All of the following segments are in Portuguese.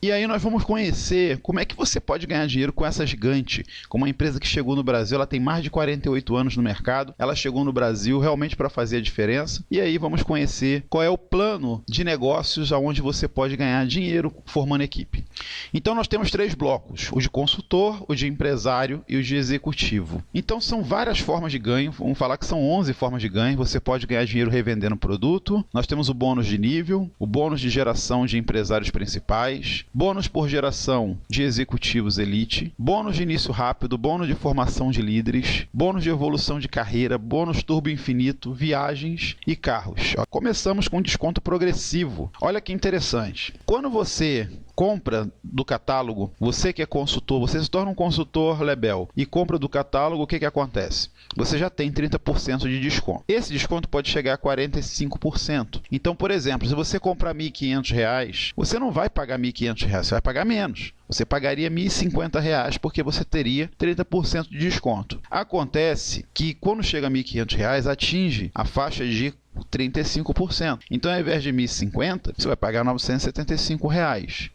E aí nós vamos conhecer como é que você pode ganhar dinheiro com essa gigante, com uma empresa que chegou no Brasil, ela tem mais de 48 anos no mercado, ela chegou no Brasil realmente para fazer a diferença. E aí vamos conhecer qual é o plano de negócios onde você pode ganhar dinheiro formando equipe. Então nós temos 3 blocos, o de consultor, o de empresário e o de executivo. Então são várias formas de ganho, vamos falar que são 11 formas de ganho. Você pode ganhar dinheiro revendendo produto, nós temos o bônus de nível, o bônus de geração de empresários principais, bônus por geração de executivos elite, bônus de início rápido, bônus de formação de líderes, bônus de evolução de carreira, bônus turbo infinito, viagens e carros. Começamos com desconto progressivo. Olha que interessante. Quando você compra do catálogo, você que é consultor, você se torna um consultor Lebel e compra do catálogo, o que acontece? Você já tem 30% de desconto. Esse desconto pode chegar a 45%. Então, por exemplo, se você comprar R$ 1.500, você não vai pagar R$ 1.500, você vai pagar menos. Você pagaria R$ 1.050 porque você teria 30% de desconto. Acontece que quando chega a R$ 1.500, atinge a faixa de 35%. Então, ao invés de R$ 1.050, você vai pagar R$ 975.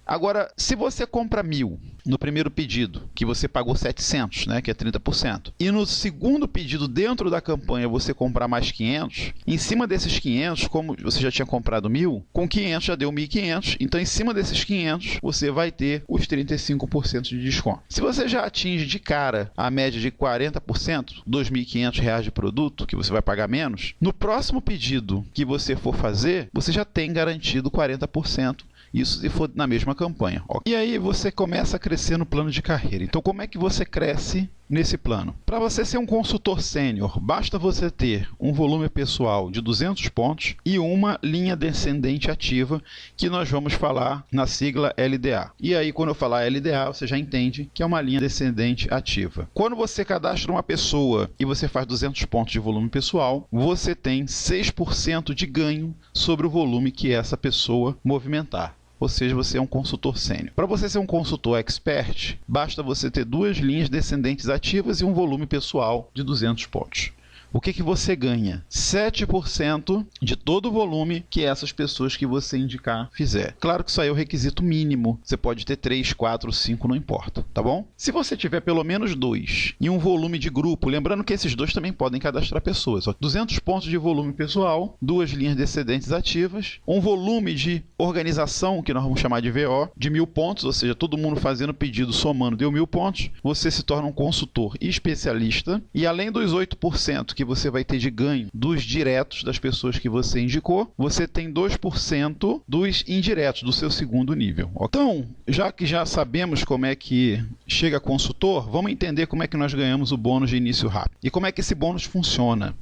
Agora, se você compra 1.000 no primeiro pedido, que você pagou 700, né, que é 30%, e no segundo pedido dentro da campanha você comprar mais 500, em cima desses 500, como você já tinha comprado 1.000, com 500 já deu 1.500, então em cima desses 500 você vai ter os 35% de desconto. Se você já atinge de cara a média de 40%, R$ 2.500 de produto, que você vai pagar menos, no próximo pedido que você for fazer, você já tem garantido 40%. Isso se for na mesma campanha. E aí você começa a crescer no plano de carreira. Então, como é que você cresce nesse plano? Para você ser um consultor sênior, basta você ter um volume pessoal de 200 pontos e uma linha descendente ativa, que nós vamos falar na sigla LDA. E aí, quando eu falar LDA, você já entende que é uma linha descendente ativa. Quando você cadastra uma pessoa e você faz 200 pontos de volume pessoal, você tem 6% de ganho sobre o volume que essa pessoa movimentar. Ou seja, você é um consultor sênior. Para você ser um consultor expert, basta você ter 2 linhas descendentes ativas e um volume pessoal de 200 pontos. O que você ganha? 7% de todo o volume que essas pessoas que você indicar fizer. Claro que isso aí é o requisito mínimo. Você pode ter 3, 4, 5, não importa, tá bom? Se você tiver pelo menos 2 e um volume de grupo, lembrando que esses 2 também podem cadastrar pessoas. 200 pontos de volume pessoal, 2 linhas descendentes ativas, um volume de organização, que nós vamos chamar de VO, de 1.000 pontos, ou seja, todo mundo fazendo pedido, somando, deu 1.000 pontos. Você se torna um consultor especialista e além dos 8% que você vai ter de ganho dos diretos das pessoas que você indicou, você tem 2% dos indiretos do seu segundo nível. Então, já que já sabemos como é que chega consultor, vamos entender como é que nós ganhamos o bônus de início rápido. E como é que esse bônus funciona.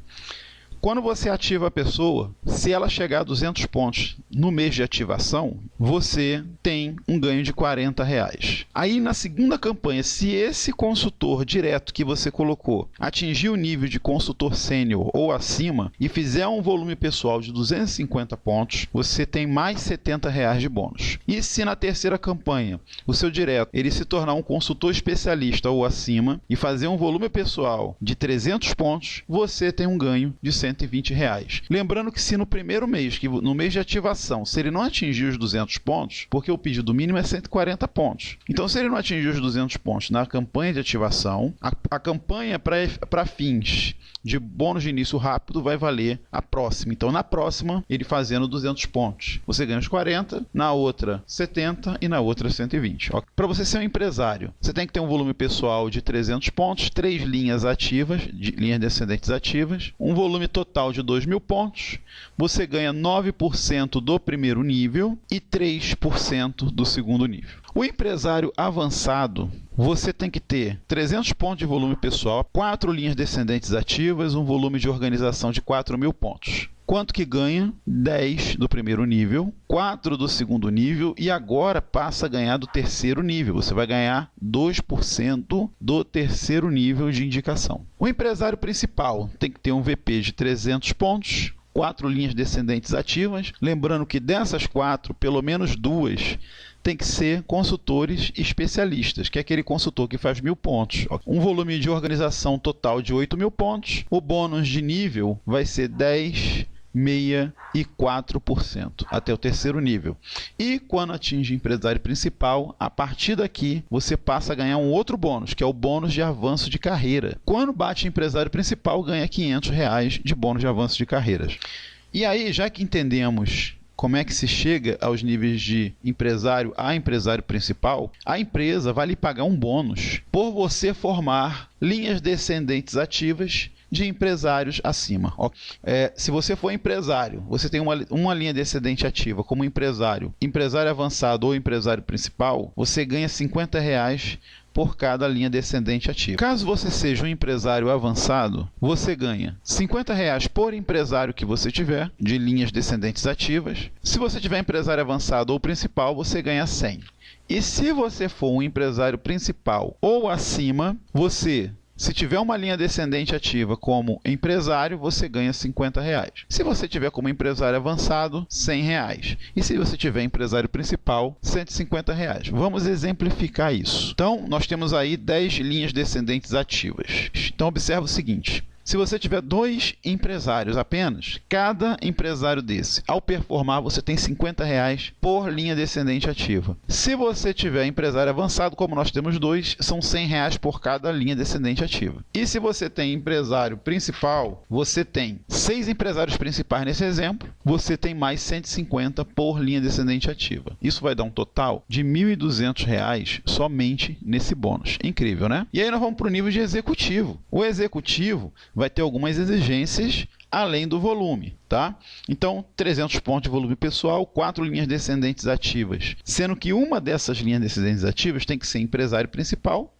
Quando você ativa a pessoa, se ela chegar a 200 pontos no mês de ativação, você tem um ganho de R$ 40. Aí na segunda campanha, se esse consultor direto que você colocou atingir o nível de consultor sênior ou acima e fizer um volume pessoal de 250 pontos, você tem mais R$ 70 de bônus. E se na terceira campanha o seu direto ele se tornar um consultor especialista ou acima e fazer um volume pessoal de 300 pontos, você tem um ganho de R$ 120. Lembrando que se no primeiro mês, que no mês de ativação, se ele não atingir os 200 pontos, porque o pedido mínimo é 140 pontos. Então, se ele não atingir os 200 pontos na campanha de ativação, a campanha para fins de bônus de início rápido vai valer a próxima. Então, na próxima, ele fazendo 200 pontos, você ganha os 40, na outra 70 e na outra 120. Para você ser um empresário, você tem que ter um volume pessoal de 300 pontos, 3 linhas ativas, linhas descendentes ativas, um volume total de 2.000 pontos, você ganha 9% do primeiro nível e 3% do segundo nível. O empresário avançado, você tem que ter 300 pontos de volume pessoal, 4 linhas descendentes ativas, um volume de organização de 4.000 pontos. Quanto que ganha? 10 do primeiro nível, 4 do segundo nível e agora passa a ganhar do terceiro nível. Você vai ganhar 2% do terceiro nível de indicação. O empresário principal tem que ter um VP de 300 pontos, 4 linhas descendentes ativas. Lembrando que dessas 4, pelo menos 2 tem que ser consultores especialistas, que é aquele consultor que faz 1.000 pontos. Um volume de organização total de 8.000 pontos. O bônus de nível vai ser 10 64% até o terceiro nível. E quando atinge empresário principal, a partir daqui você passa a ganhar um outro bônus, que é o bônus de avanço de carreira. Quando bate empresário principal, ganha R$500 de bônus de avanço de carreiras. E aí, já que entendemos como é que se chega aos níveis de empresário a empresário principal, a empresa vai lhe pagar um bônus por você formar linhas descendentes ativas de empresários acima. Se você for empresário, você tem uma linha descendente ativa como empresário avançado ou empresário principal, você ganha R$50 por cada linha descendente ativa. Caso você seja um empresário avançado, você ganha R$50 por empresário que você tiver, de linhas descendentes ativas. Se você tiver empresário avançado ou principal, você ganha 100. E se você for um empresário principal ou acima, se tiver uma linha descendente ativa como empresário, você ganha R$50. Se você tiver como empresário avançado, R$100. E se você tiver empresário principal, R$150. Vamos exemplificar isso. Então, nós temos aí 10 linhas descendentes ativas. Então, observa o seguinte. Se você tiver 2 empresários apenas, cada empresário desse, ao performar, você tem R$50 por linha descendente ativa. Se você tiver empresário avançado, como nós temos 2, são R$100 por cada linha descendente ativa. E se você tem empresário principal, você tem 6 empresários principais nesse exemplo, você tem mais 150 por linha descendente ativa. Isso vai dar um total de R$1.200 somente nesse bônus. Incrível, né? E aí nós vamos para o nível de executivo. O executivo vai ter algumas exigências além do volume, tá? Então, 300 pontos de volume pessoal, 4 linhas descendentes ativas, sendo que uma dessas linhas descendentes ativas tem que ser empresário principal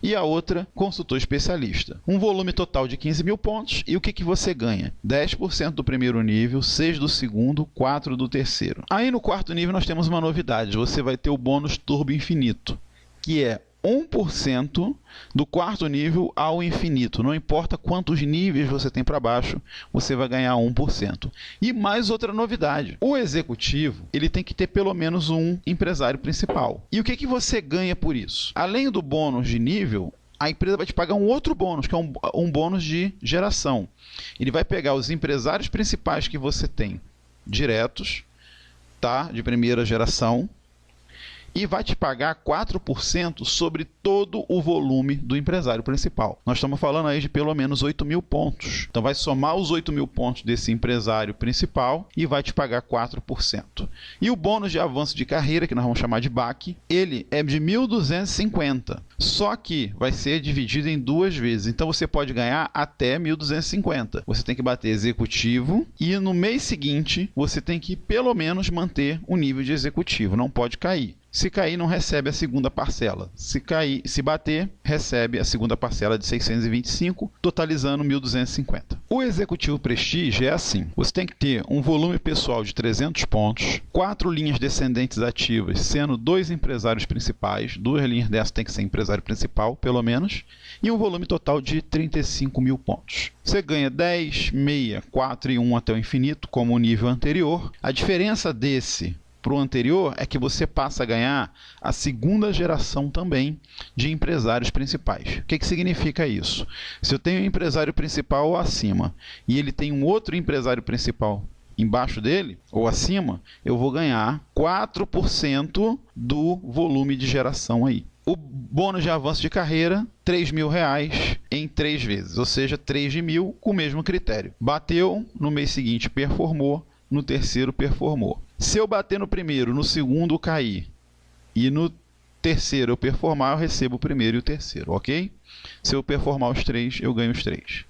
e a outra consultor especialista. Um volume total de 15 mil pontos e o que você ganha? 10% do primeiro nível, 6 do segundo, 4 do terceiro. Aí no quarto nível nós temos uma novidade, você vai ter o bônus turbo infinito, que é 1% do quarto nível ao infinito. Não importa quantos níveis você tem para baixo, você vai ganhar 1%. E mais outra novidade. O executivo ele tem que ter pelo menos um empresário principal. E o que você ganha por isso? Além do bônus de nível, a empresa vai te pagar um outro bônus, que é um bônus de geração. Ele vai pegar os empresários principais que você tem diretos, tá? De primeira geração, e vai te pagar 4% sobre todo o volume do empresário principal. Nós estamos falando aí de pelo menos 8 mil pontos. Então vai somar os 8 mil pontos desse empresário principal e vai te pagar 4%. E o bônus de avanço de carreira, que nós vamos chamar de BAC, ele é de 1.250. Só que vai ser dividido em 2 vezes. Então você pode ganhar até 1.250. Você tem que bater executivo e no mês seguinte você tem que pelo menos manter o nível de executivo. Não pode cair. Se cair, não recebe a segunda parcela. Se bater, recebe a segunda parcela de 625, totalizando 1.250. O executivo Prestige é assim. Você tem que ter um volume pessoal de 300 pontos, 4 linhas descendentes ativas, sendo 2 empresários principais, 2 linhas dessas tem que ser empresário principal, pelo menos, e um volume total de 35 mil pontos. Você ganha 10, meia, 4 e 1 até o infinito, como o nível anterior. A diferença desse para o anterior é que você passa a ganhar a segunda geração também de empresários principais. O que significa isso? Se eu tenho um empresário principal ou acima e ele tem um outro empresário principal embaixo dele ou acima, eu vou ganhar 4% do volume de geração aí. O bônus de avanço de carreira, R$3.000 em 3 vezes, ou seja, 3 de 1.000 com o mesmo critério. Bateu, no mês seguinte performou, no terceiro performou. Se eu bater no primeiro, no segundo cair e no terceiro eu performar, eu recebo o primeiro e o terceiro, ok? Se eu performar os 3, eu ganho os 3.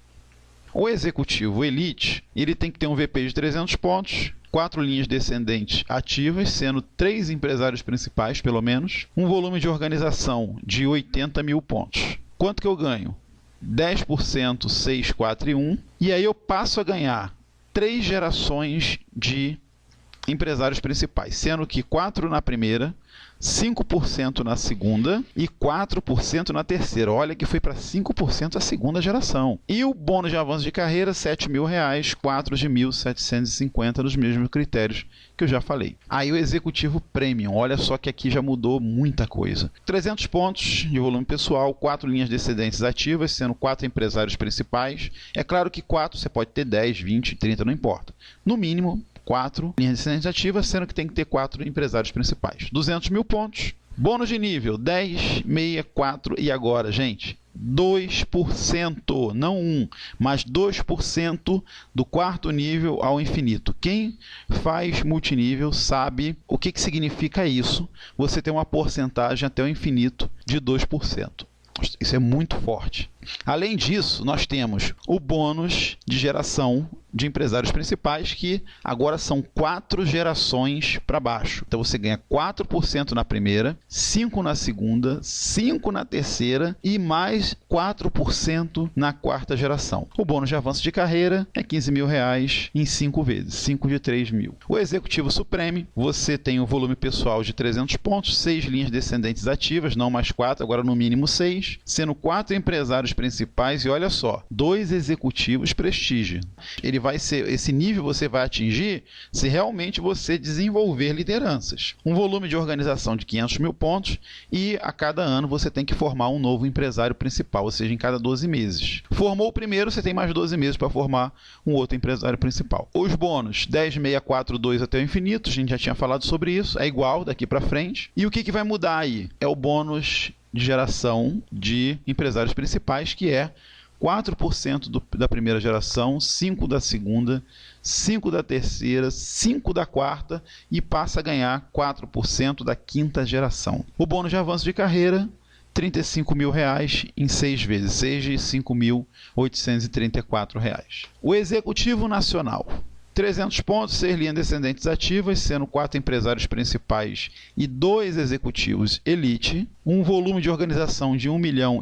O executivo Elite, ele tem que ter um VP de 300 pontos, 4 linhas descendentes ativas, sendo 3 empresários principais, pelo menos, um volume de organização de 80 mil pontos. Quanto que eu ganho? 10%, 6, 4 e 1. E aí eu passo a ganhar 3 gerações de empresários principais, sendo que 4 na primeira, 5% na segunda e 4% na terceira. Olha que foi para 5% a segunda geração. E o bônus de avanço de carreira, R$ 7.000, 4 de 1.750 nos mesmos critérios que eu já falei. Aí o executivo premium, olha só que aqui já mudou muita coisa. 300 pontos de volume pessoal, 4 linhas descendentes ativas, sendo 4 empresários principais. É claro que 4 você pode ter 10, 20, 30, não importa. No mínimo, 4 linhas descendentes ativas, sendo que tem que ter 4 empresários principais. 200 mil pontos. Bônus de nível, 10, 6, 4 e agora, gente, 2%, não 1, mas 2% do quarto nível ao infinito. Quem faz multinível sabe o que significa isso. Você tem uma porcentagem até o infinito de 2%. Isso é muito forte. Além disso, nós temos o bônus de geração de empresários principais, que agora são 4 gerações para baixo. Então você ganha 4% na primeira, 5% na segunda, 5% na terceira e mais 4% na quarta geração. O bônus de avanço de carreira é R$ 15.000 em 5 vezes, 5 de 3 mil. O executivo supremo, você tem o volume pessoal de 300 pontos, 6 linhas descendentes ativas, não mais 4, agora no mínimo 6, sendo 4 empresários principais e olha só, 2 executivos prestígio. Esse nível você vai atingir se realmente você desenvolver lideranças. Um volume de organização de 500 mil pontos e a cada ano você tem que formar um novo empresário principal, ou seja, em cada 12 meses. Formou o primeiro, você tem mais 12 meses para formar um outro empresário principal. Os bônus, 10, 6, 4, 2 até o infinito, a gente já tinha falado sobre isso, é igual daqui para frente. E o que vai mudar aí? É o bônus de geração de empresários principais, que é 4% da primeira geração, 5% da segunda, 5% da terceira, 5% da quarta e passa a ganhar 4% da quinta geração. O bônus de avanço de carreira, R$ 35.000 em 6 vezes, 6 de R$ 5.834. O executivo nacional. 300 pontos, 6 linhas descendentes ativas, sendo 4 empresários principais e 2 executivos elite, um volume de organização de 1,5 milhão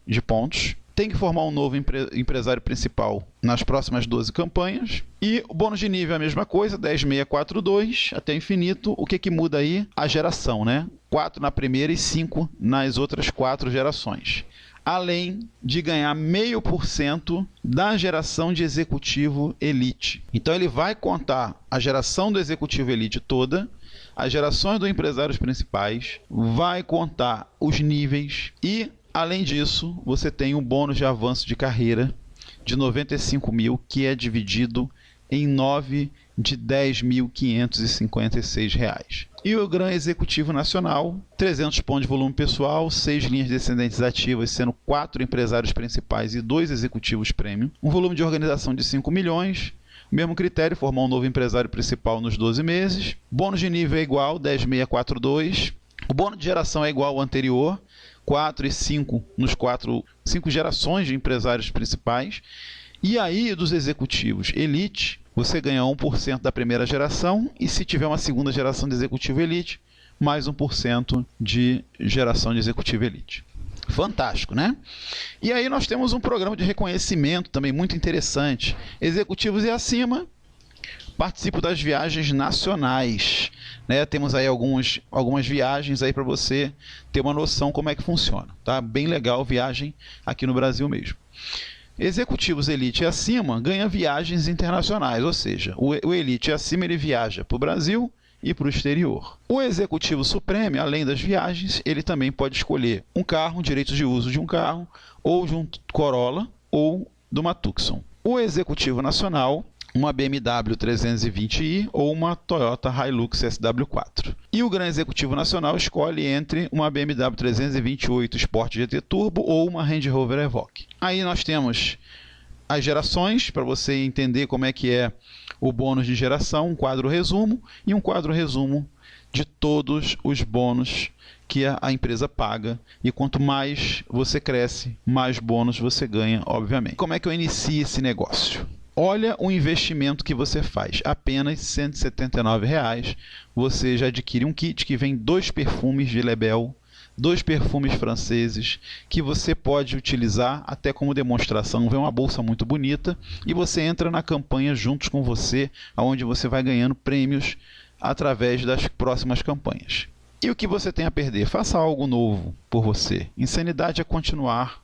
de pontos, tem que formar um novo empresário principal nas próximas 12 campanhas. E o bônus de nível é a mesma coisa, 10, 6, 4, 2, até infinito. O que muda aí? A geração, né? 4 na primeira e 5 nas outras 4 gerações. Além de ganhar 0,5% da geração de executivo elite. Então ele vai contar a geração do executivo elite toda, as gerações dos empresários principais, vai contar os níveis e, além disso, você tem um bônus de avanço de carreira de 95 mil, que é dividido em 9 de R$ 10.556. E o Gran Executivo Nacional, 300 pontos de volume pessoal, 6 linhas descendentes ativas, sendo 4 empresários principais e 2 executivos premium. Um volume de organização de 5 milhões. Mesmo critério, formar um novo empresário principal nos 12 meses. Bônus de nível é igual, 10, 6, 4, 2. O bônus de geração é igual ao anterior, 4 e 5 nos 5 gerações de empresários principais. E aí, dos executivos elite, você ganha 1% da primeira geração e, se tiver uma segunda geração de executivo elite, mais 1% de geração de executivo elite. Fantástico, né? E aí nós temos um programa de reconhecimento também muito interessante. Executivos e acima participam das viagens nacionais, né? Temos aí algumas viagens aí para você ter uma noção como é que funciona, tá? Bem legal, viagem aqui no Brasil mesmo. Executivos elite e acima ganha viagens internacionais, ou seja, o elite acima ele viaja para o Brasil e para o exterior. O executivo supremo, além das viagens, ele também pode escolher um carro, um direito de uso de um carro, ou de um Corolla, ou de uma Tucson. O executivo nacional, uma BMW 320i ou uma Toyota Hilux SW4. E o Gran Executivo Nacional escolhe entre uma BMW 328 Sport GT Turbo ou uma Range Rover Evoque. Aí nós temos as gerações, para você entender como é que é o bônus de geração, um quadro resumo e um quadro resumo de todos os bônus que a empresa paga, e quanto mais você cresce, mais bônus você ganha, obviamente. Como é que eu inicio esse negócio? Olha o investimento que você faz, apenas R$ 179, você já adquire um kit que vem 2 perfumes de Lebel 2 perfumes franceses que você pode utilizar até como demonstração. Vê uma bolsa muito bonita e você entra na campanha juntos com você, onde você vai ganhando prêmios através das próximas campanhas. E o que você tem a perder? Faça algo novo por você. Insanidade é continuar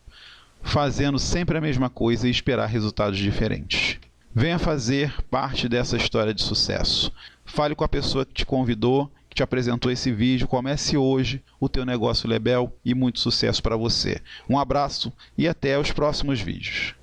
fazendo sempre a mesma coisa e esperar resultados diferentes. Venha fazer parte dessa história de sucesso. Fale com a pessoa que te convidou, que te apresentou esse vídeo. Comece hoje o teu negócio Lebel e muito sucesso para você. Um abraço e até os próximos vídeos.